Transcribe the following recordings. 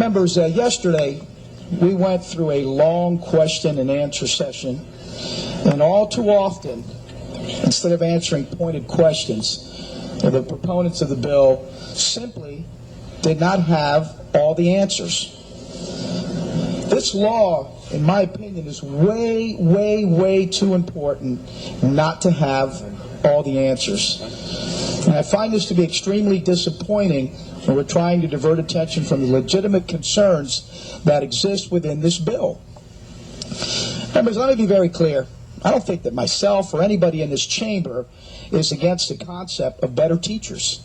Members, yesterday we went through a long question and answer session, and all too often, instead of answering pointed questions, the proponents of the bill simply did not have all the answers. This law, in my opinion, is way, way, way too important not to have all the answers. And I find this to be extremely disappointing when we're trying to divert attention from the legitimate concerns that exist within this bill. Members, let me be very clear. I don't think that myself or anybody in this chamber is against the concept of better teachers.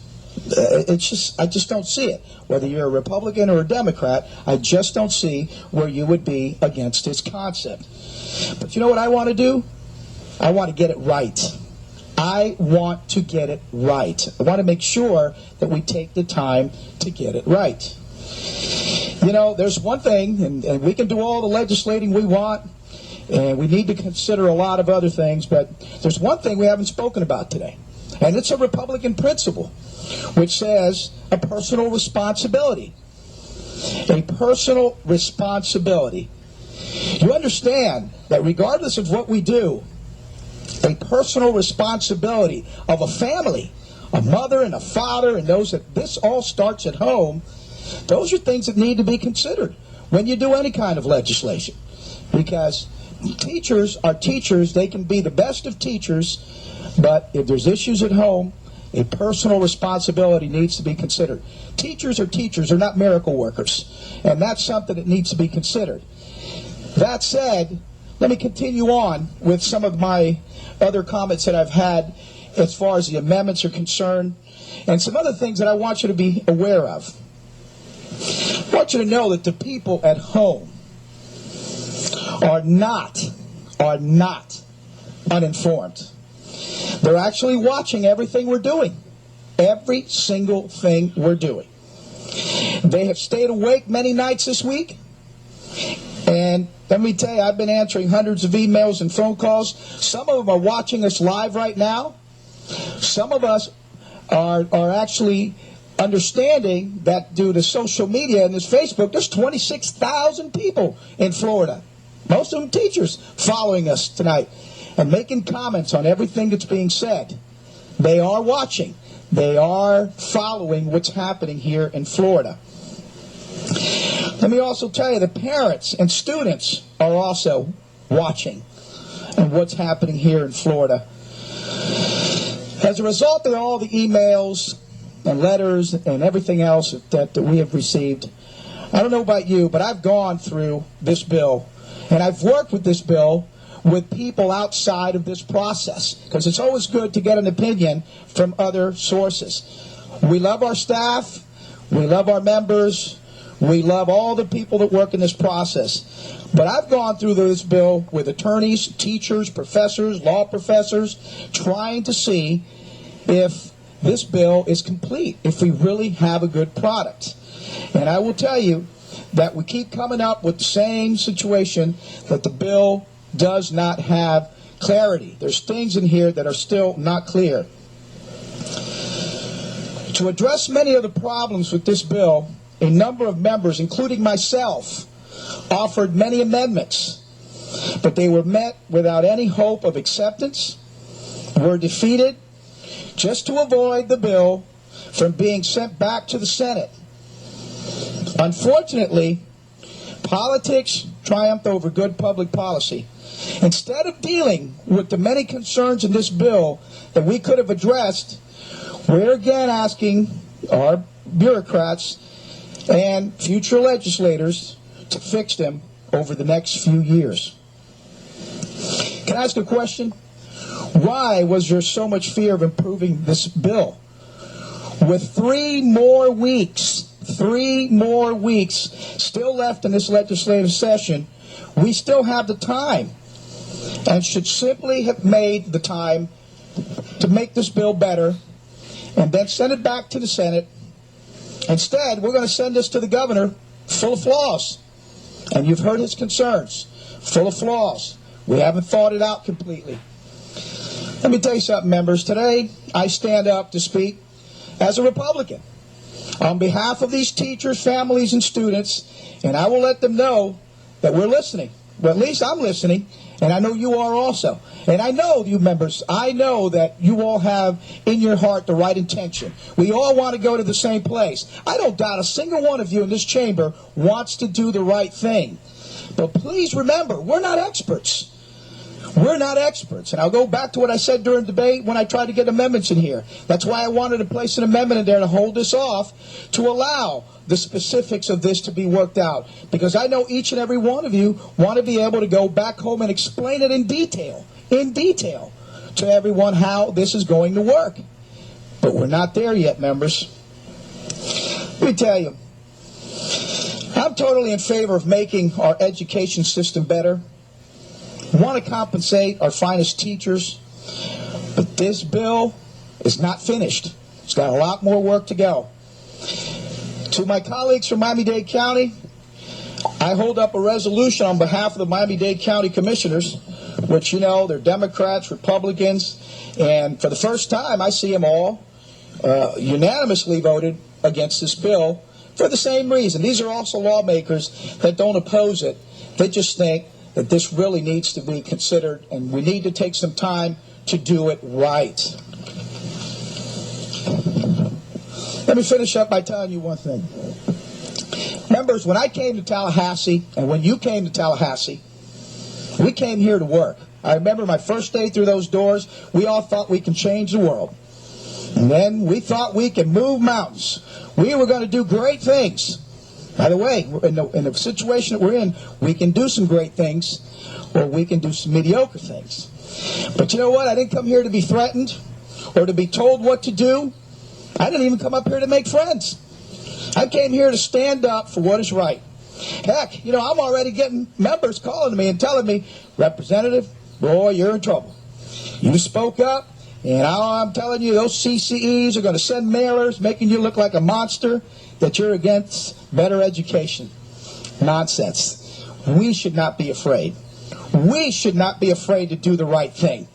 I just don't see it. Whether you're a Republican or a Democrat, I just don't see where you would be against this concept. But you know what I want to do? I want to get it right. I want to get it right. I want to make sure that we take the time to get it right. You know, there's one thing, and we can do all the legislating we want, and we need to consider a lot of other things, but there's one thing we haven't spoken about today, and it's a Republican principle, which says a personal responsibility. A personal responsibility. You understand that regardless of what we do, a personal responsibility of a family, a mother and a father, and those that this all starts at home, those are things that need to be considered when you do any kind of legislation. Because teachers are teachers. They can be the best of teachers, but if there's issues at home, a personal responsibility needs to be considered. Teachers are teachers. They're not miracle workers. And that's something that needs to be considered. That said, let me continue on with some of my other comments that I've had as far as the amendments are concerned, and some other things that I want you to be aware of. I want you to know that the people at home are not uninformed. They're actually watching everything we're doing. Every single thing we're doing. They have stayed awake many nights this week. And let me tell you, I've been answering hundreds of emails and phone calls. Some of them are watching us live right now. Some of us are actually understanding that due to social media and this Facebook, there's 26,000 people in Florida. Most of them teachers following us tonight and making comments on everything that's being said. They are watching. They are following what's happening here in Florida. Let me also tell you, the parents and students are also watching and what's happening here in Florida. As a result of all the emails and letters and everything else that we have received, I don't know about you, but I've gone through this bill, and I've worked with this bill with people outside of this process, because it's always good to get an opinion from other sources. We love our staff. We love our members. We love all the people that work in this process. But I've gone through this bill with attorneys, teachers, professors, law professors, trying to see if this bill is complete, if we really have a good product. And I will tell you that we keep coming up with the same situation, that the bill does not have clarity. There's things in here that are still not clear. To address many of the problems with this bill, a number of members, including myself, offered many amendments, but they were met without any hope of acceptance, were defeated, just to avoid the bill from being sent back to the Senate. Unfortunately, politics triumphed over good public policy. Instead of dealing with the many concerns in this bill that we could have addressed, we're again asking our bureaucrats and future legislators to fix them over the next few years. Can I ask a question? Why was there so much fear of improving this bill? With 3 more weeks still left in this legislative session, we still have the time and should simply have made the time to make this bill better and then send it back to the Senate. Instead, we're going to send this to the governor full of flaws. And you've heard his concerns. Full of flaws. We haven't thought it out completely. Let me tell you something, members. Today, I stand up to speak as a Republican. on behalf of these teachers, families, and students, and I will let them know that we're listening. Well, at least I'm listening, and I know you are also. And I know you members, I know that you all have in your heart the right intention. We all want to go to the same place. I don't doubt a single one of you in this chamber wants to do the right thing. But please remember, we're not experts. We're not experts. And I'll go back to what I said during debate when I tried to get amendments in here. That's why I wanted to place an amendment in there to hold this off, to allow the specifics of this to be worked out. Because I know each and every one of you want to be able to go back home and explain it in detail to everyone how this is going to work. But we're not there yet, members. Let me tell you, I'm totally in favor of making our education system better. We want to compensate our finest teachers, but this bill is not finished. It's got a lot more work to go. To my colleagues from Miami-Dade County, I hold up a resolution on behalf of the Miami-Dade County Commissioners, which, you know, they're Democrats, Republicans, and for the first time I see them all unanimously voted against this bill for the same reason. These are also lawmakers that don't oppose it. They just think that this really needs to be considered, and we need to take some time to do it right. Let me finish up by telling you one thing. Members, when I came to Tallahassee, and when you came to Tallahassee, we came here to work. I remember my first day through those doors, we all thought we can change the world. And then we thought we could move mountains. We were going to do great things. By the way, in the situation that we're in, we can do some great things, or we can do some mediocre things. But you know what? I didn't come here to be threatened or to be told what to do. I didn't even come up here to make friends. I came here to stand up for what is right. Heck, you know, I'm already getting members calling me and telling me, Representative, boy, you're in trouble. You spoke up, and I'm telling you, those CCEs are going to send mailers making you look like a monster, that you're against better education. Nonsense. We should not be afraid. We should not be afraid to do the right thing.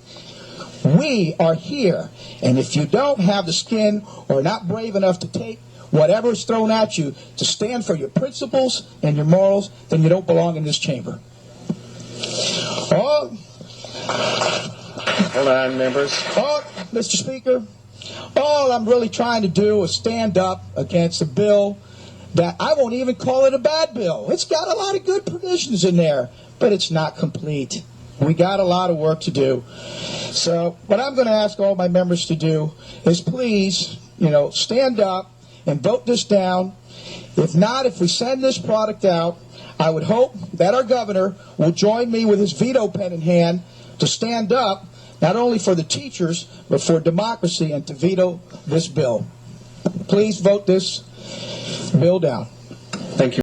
We are here, and if you don't have the skin or not brave enough to take whatever is thrown at you to stand for your principles and your morals, then you don't belong in this chamber. Oh, hold on, members. Oh, Mr. Speaker, all I'm really trying to do is stand up against a bill that I won't even call it a bad bill. It's got a lot of good provisions in there, but it's not complete. We got a lot of work to do. So what I'm going to ask all my members to do is please, stand up and vote this down. If not, if we send this product out, I would hope that our governor will join me with his veto pen in hand to stand up, not only for the teachers, but for democracy, and to veto this bill. Please vote this bill down. Thank you.